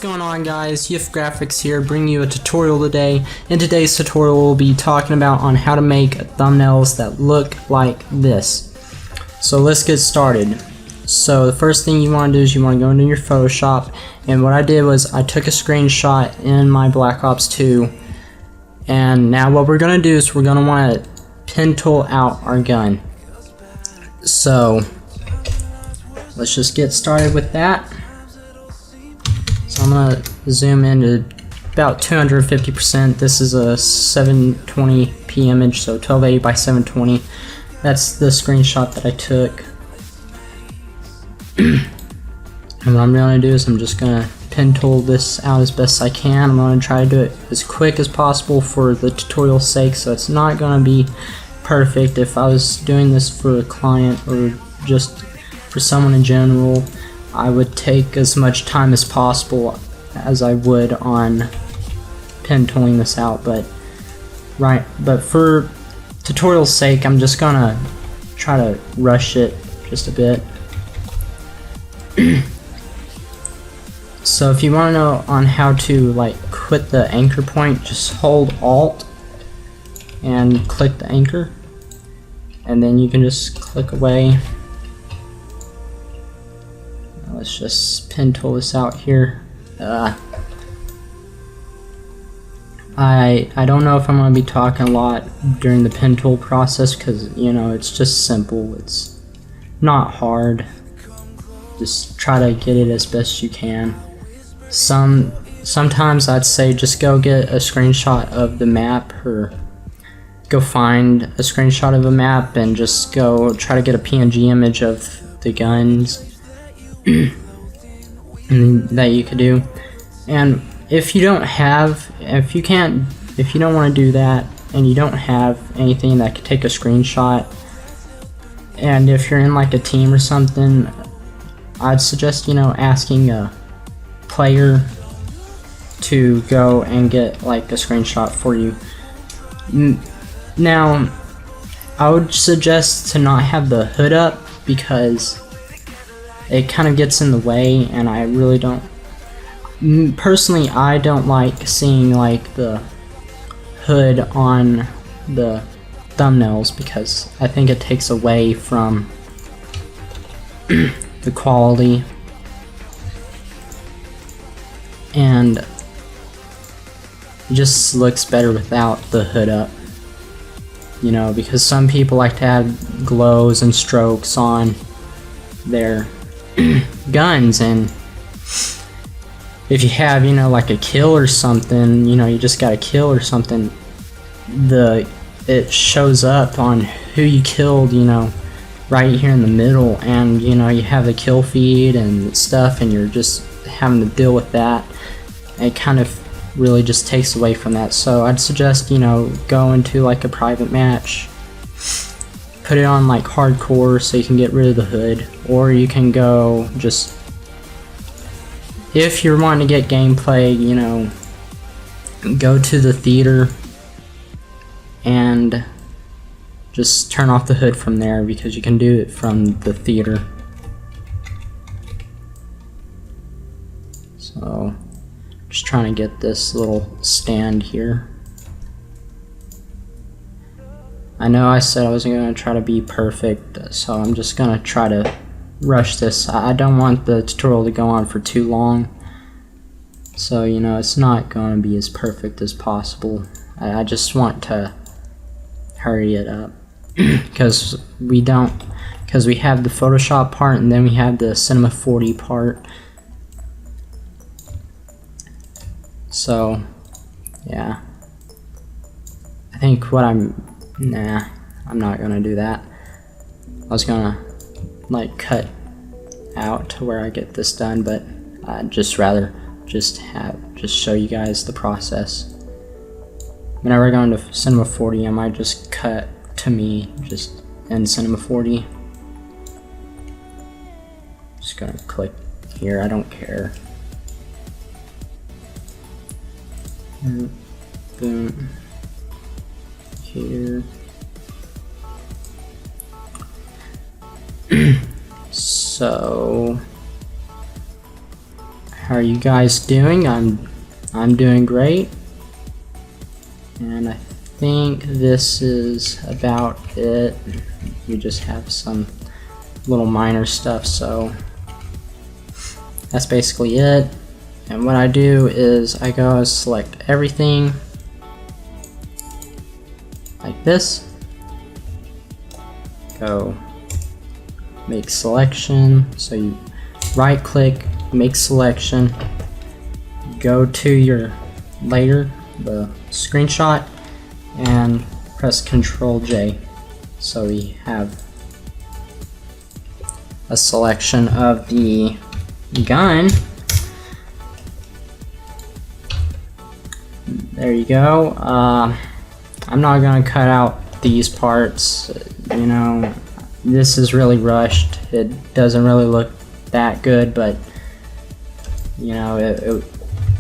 going on, guys? Yiff Graphics here, bringing you a tutorial today. In today's tutorial we'll be talking about on how to make thumbnails that look like this. So let's get started. So the first thing you want to do is you want to go into your Photoshop, and what I did was I took a screenshot in my Black Ops 2, and now what we're going to do is we're going to want to pen tool out our gun. So let's just get started with that. So I'm going to zoom in to about 250%. This is a 720p image, so 1280 by 720. That's the screenshot that I took. And what I'm going to do is I'm just going to pen tool this out as best I can. I'm going to try to do it as quick as possible for the tutorial's sake, so it's not going to be perfect. If I was doing this for a client or just for someone in general, I would take as much time as possible as I would on pen tooling this out, but for tutorial's sake, I'm just gonna try to rush it just a bit. So if you want to know on how to quit the anchor point, just hold Alt and click the anchor, and then you can just click away. Let's just pen tool this out here. I don't know if I'm going to be talking a lot during the pen tool process, because it's just simple. It's not hard. Just try to get it as best you can. Sometimes I'd say just go get a screenshot of the map, or go find a screenshot of a map and just go try to get a PNG image of the guns that you could do. And if you don't want to do that and you don't have anything that could take a screenshot, and if you're in a team or something, I'd suggest asking a player to go and get a screenshot for you. Now I would suggest to not have the hood up, because it kind of gets in the way, and I really don't, personally I don't like seeing the hood on the thumbnails, because I think it takes away from the quality, and it just looks better without the hood up, because some people like to add glows and strokes on their guns, and if you have a kill or something, you just got a kill or something, it shows up on who you killed, right here in the middle, and you have the kill feed and stuff, and you're just having to deal with that. It kind of really just takes away from that. So I'd suggest go into a private match, put it on hardcore so you can get rid of the hood, or you can go just, if you're wanting to get gameplay, go to the theater and just turn off the hood from there, because you can do it from the theater. So just trying to get this little stand here. I know I said I wasn't going to try to be perfect, so I'm just going to try to rush this. I don't want the tutorial to go on for too long, so it's not going to be as perfect as possible. I just want to hurry it up, because we have the Photoshop part, and then we have the Cinema4D part. So yeah, I think I'm not gonna do that. I was gonna cut out to where I get this done, but I'd just rather just show you guys the process. Whenever I go into Cinema4D, I might just cut to me just in Cinema4D. Just gonna click here, I don't care. And boom. Here. So How are you guys doing? I'm doing great. And I think this is about it. We just have some little minor stuff, so that's basically it. And what I do is I go select everything like this. Go make selection. So you right click, make selection, go to your layer, the screenshot, and press Ctrl J. So we have a selection of the gun. There you go. I'm not gonna cut out these parts. You know, this is really rushed. It doesn't really look that good, but you know,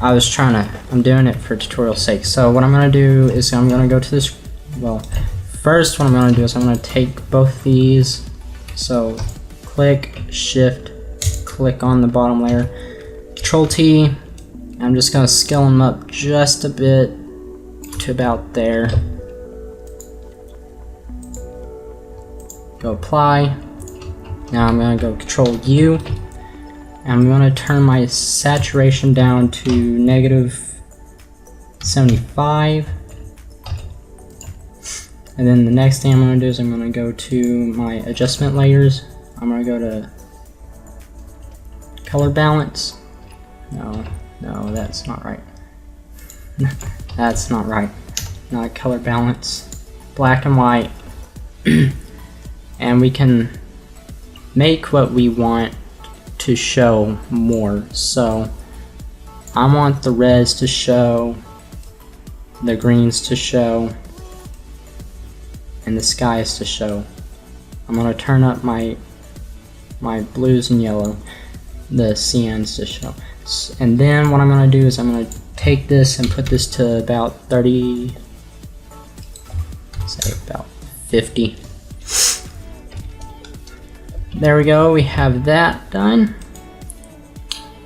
I'm doing it for tutorial sake. So what I'm gonna do is I'm gonna go to this. Well, first what I'm gonna do is I'm gonna take both these. So click, shift, click on the bottom layer, Control T. I'm just gonna scale them up just a bit to about there. Go apply. Now I'm gonna go Control U. And I'm gonna turn my saturation down to -75. And then the next thing I'm gonna do is I'm gonna go to my adjustment layers. I'm gonna go to color balance. No, that's not right. That's not right. Not color balance. Black and white. And we can make what we want to show more. So I want the reds to show, the greens to show, and the skies to show. I'm gonna turn up my blues and yellow, the cyans to show. And then what I'm gonna do is I'm gonna take this and put this to about 30, say about 50. There we go, we have that done.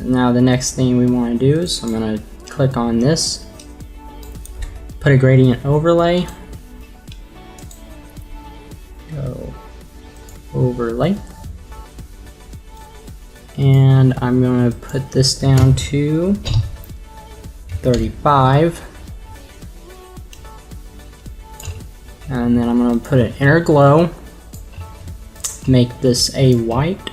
Now the next thing we want to do is I'm going to click on this, put a gradient overlay, go overlay, and I'm going to put this down to 35, and then I'm going to put an inner glow. Make this a white.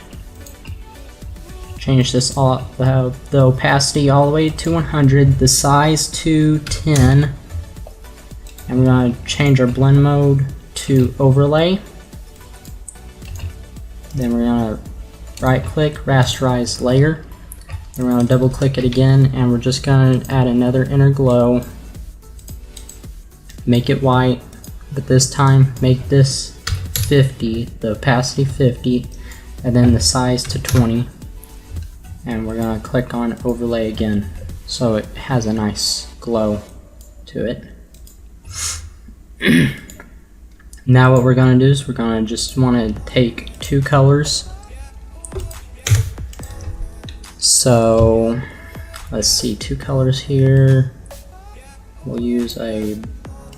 Change this the opacity all the way to 100, the size to 10, and we're going to change our blend mode to overlay. Then we're going to right click, rasterize layer. Then we're going to double click it again, and we're just going to add another inner glow. Make it white, but this time make this 50, the opacity 50, and then the size to 20, and we're going to click on overlay again so it has a nice glow to it. Now what we're going to do is we're going to just want to take two colors. So let's see, two colors here. We'll use a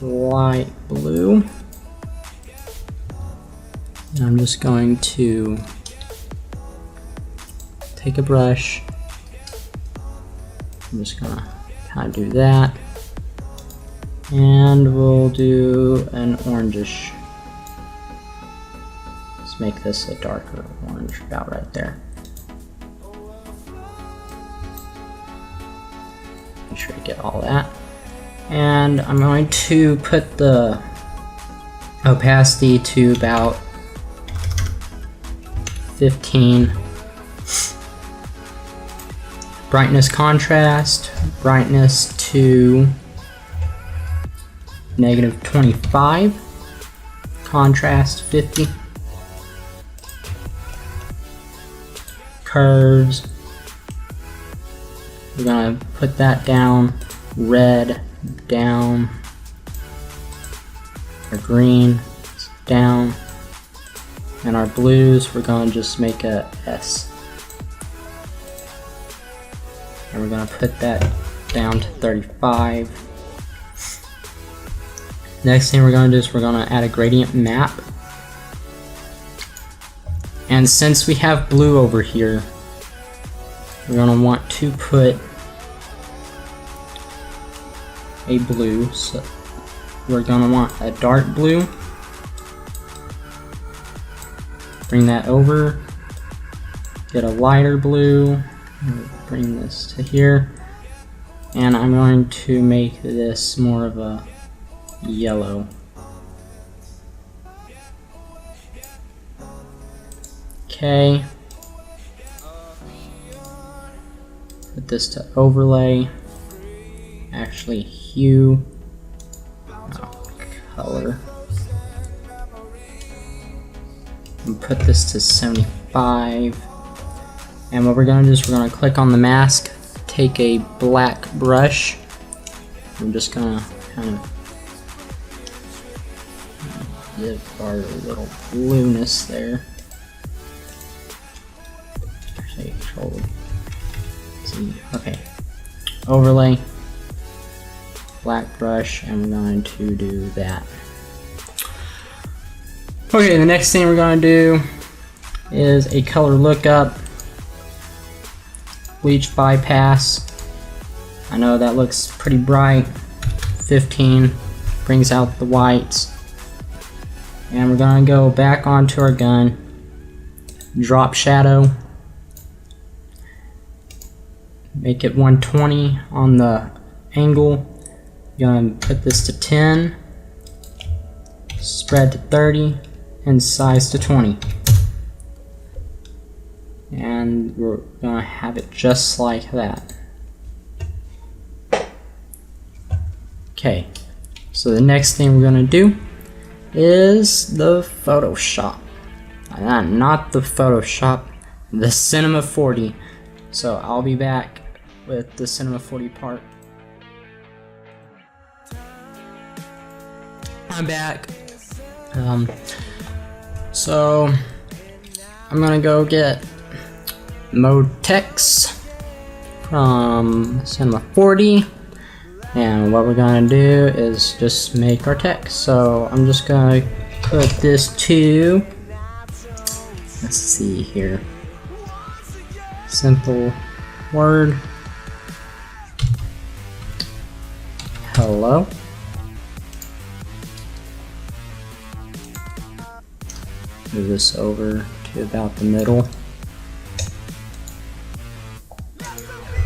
light blue. And I'm just going to take a brush. I'm just gonna kind of do that. And we'll do an orangish. Let's make this a darker orange, about right there. Make sure to get all that. And I'm going to put the opacity to about 15. Brightness contrast, brightness to -25, contrast 50, curves, we're gonna put that down, red down, or green down, and our blues we're gonna just make a S. and we're gonna put that down to 35. Next thing we're gonna do is we're gonna add a gradient map. And since we have blue over here, we're gonna want to put a blue. So we're gonna want a dark blue. Bring that over. Get a lighter blue. Bring this to here. And I'm going to make this more of a yellow. Okay. Put this to overlay. Actually, hue. Color. And put this to 75. And what we're going to do is we're going to click on the mask, take a black brush. I'm just going to kind of give our little blueness there. Actually, control Z. Okay. Overlay, black brush, and we're going to do that. Okay, the next thing we're going to do is a color lookup. Bleach bypass. I know that looks pretty bright. 15 brings out the whites. And we're gonna go back onto our gun. Drop shadow. Make it 120 on the angle. Gonna put this to 10. Spread to 30 and size to 20. And we're gonna have it just like that. Okay, so the next thing we're gonna do is the Photoshop. Not the Photoshop, the Cinema4D. So I'll be back with the Cinema4D part. I'm back. So I'm gonna go get mode text from Cinema4D, and what we're gonna do is just make our text. So I'm just gonna put this to, let's see here, simple word, hello. Move this over to about the middle.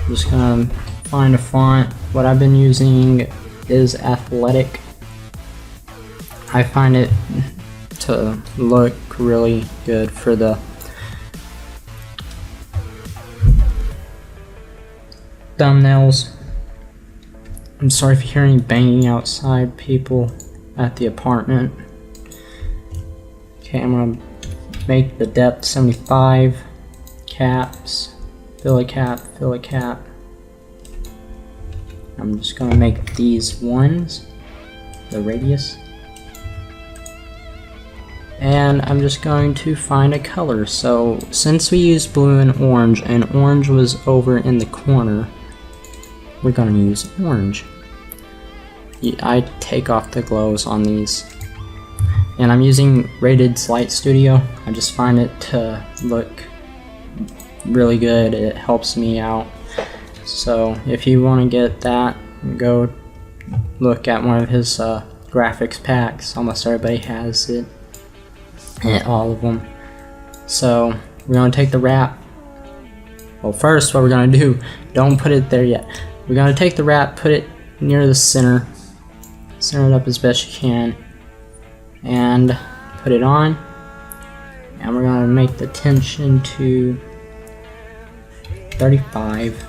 Just gonna find a font. What I've been using is Athletic. I find it to look really good for the thumbnails. I'm sorry if you hear any banging outside, people at the apartment. Okay, I'm gonna make the depth 75, caps. Fill a cap, fill a cap. I'm just gonna make these ones, the radius. And I'm just going to find a color. So since we used blue and orange was over in the corner, we're gonna use orange. I take off the glows on these. And I'm using Rated Light Studio. I just find it to look really good. It helps me out. So if you want to get that, go look at one of his graphics packs. Almost everybody has it, and all of them. So we're going to take the wrap. Well, first what we're going to do, don't put it there yet. We're going to take the wrap, put it near the center, center it up as best you can, and put it on. And we're going to make the tension to 35,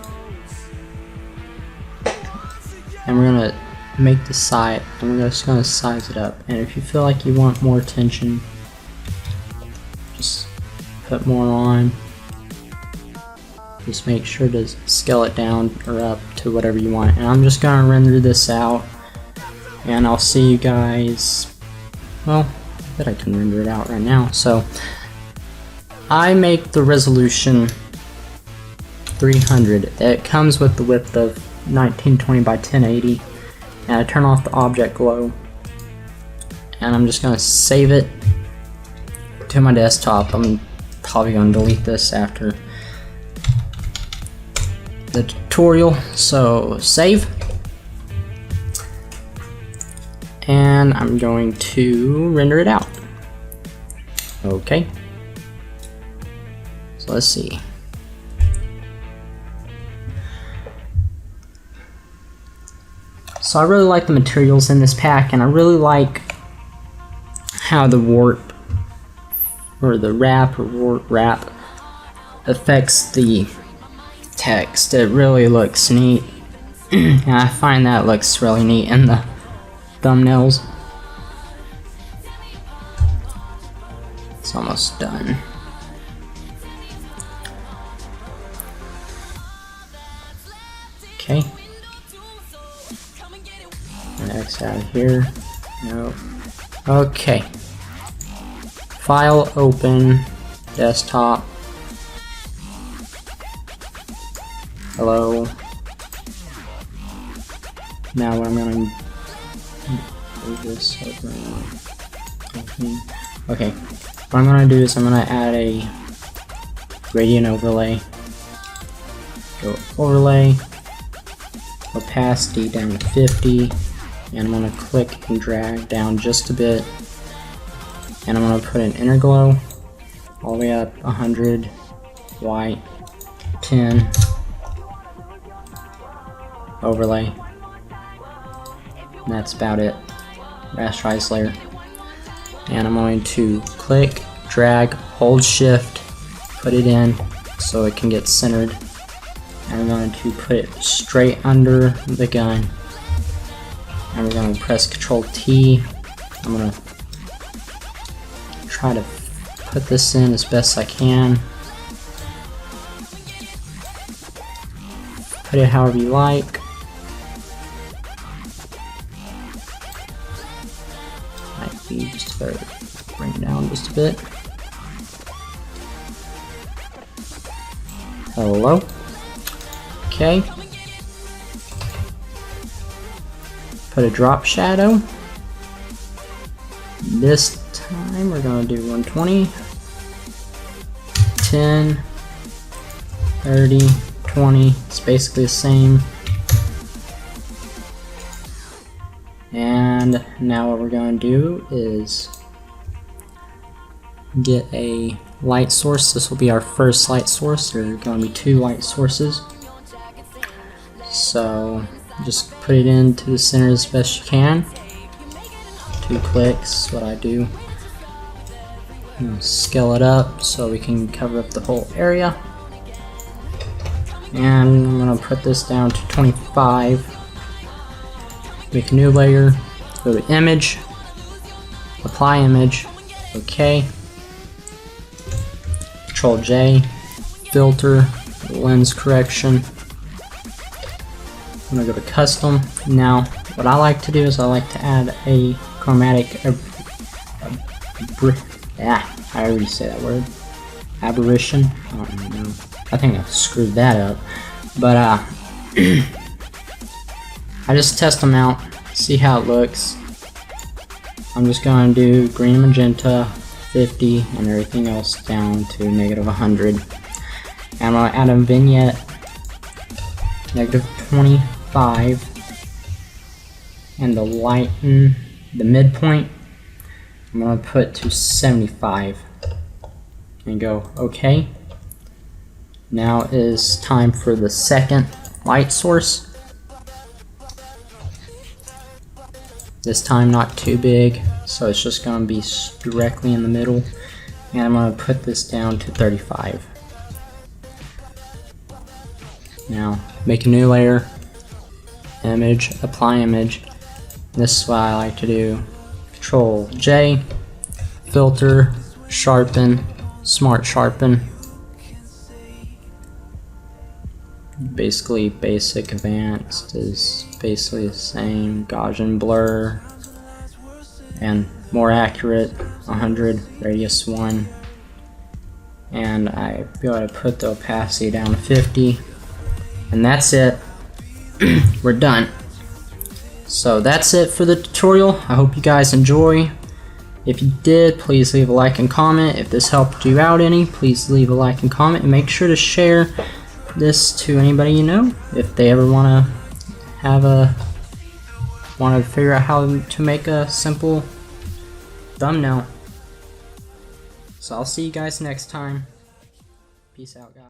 and we're gonna make the side, and we're just gonna size it up. And if you feel like you want more tension, just put more on. Just make sure to scale it down or up to whatever you want. And I'm just gonna render this out, and I'll see you guys. Well, I bet I can render it out right now. So I make the resolution 300. It comes with the width of 1920 by 1080. And I turn off the object glow. And I'm just going to save it to my desktop. I'm probably going to delete this after the tutorial. So save. And I'm going to render it out. Okay. So let's see. So I really like the materials in this pack, and I really like how the warp or the wrap or warp wrap affects the text. It really looks neat, and I find that looks really neat in the thumbnails. It's almost done. Okay. X out of here. No. Okay. File, open, desktop. Hello. Now what I'm going to move this over. Okay. What I'm going to do is I'm going to add a gradient overlay. Go overlay. Opacity down to 50. And I'm going to click and drag down just a bit. And I'm going to put an inner glow all the way up 100, white, 10, overlay. And that's about it. Rasterize layer. And I'm going to click, drag, hold shift, put it in so it can get centered. And I'm going to put it straight under the gun. And we're going to press Ctrl T. I'm going to try to put this in as best I can. Put it however you like. Might be just better to bring it down just a bit. Hello. Okay. Put a drop shadow. This time we're going to do 120, 10, 30, 20. It's basically the same. And now what we're going to do is get a light source. This will be our first light source. There are going to be 2 light sources. So just put it into the center as best you can. 2 clicks, what I do. Scale it up so we can cover up the whole area. And I'm going to put this down to 25. Make a new layer. Go to image. Apply image. OK. Control J. Filter. Lens correction. I'm going to go to custom. Now what I like to do is I like to add a chromatic I already say that word. Aberration. I don't know. I think I screwed that up. But I just test them out, see how it looks. I'm just going to do green and magenta, 50, and everything else down to negative 100. And I'm going to add a vignette, negative 25, and to lighten the midpoint, I'm going to put to 75 and go OK. Now is time for the second light source. This time not too big, so it's just going to be directly in the middle. And I'm going to put this down to 35. Now make a new layer, image, apply image. This is what I like to do. Control J, filter, sharpen, smart sharpen. Basically basic, advanced is basically the same. Gaussian blur and more accurate, 100, radius 1. And I be able to put the opacity down to 50. And that's it. We're done. So that's it for the tutorial. I hope you guys enjoy. If you did, please leave a like and comment. If this helped you out any, please leave a like and comment, and make sure to share this to anybody you know if they ever want to figure out how to make a simple thumbnail. So I'll see you guys next time. Peace out, guys.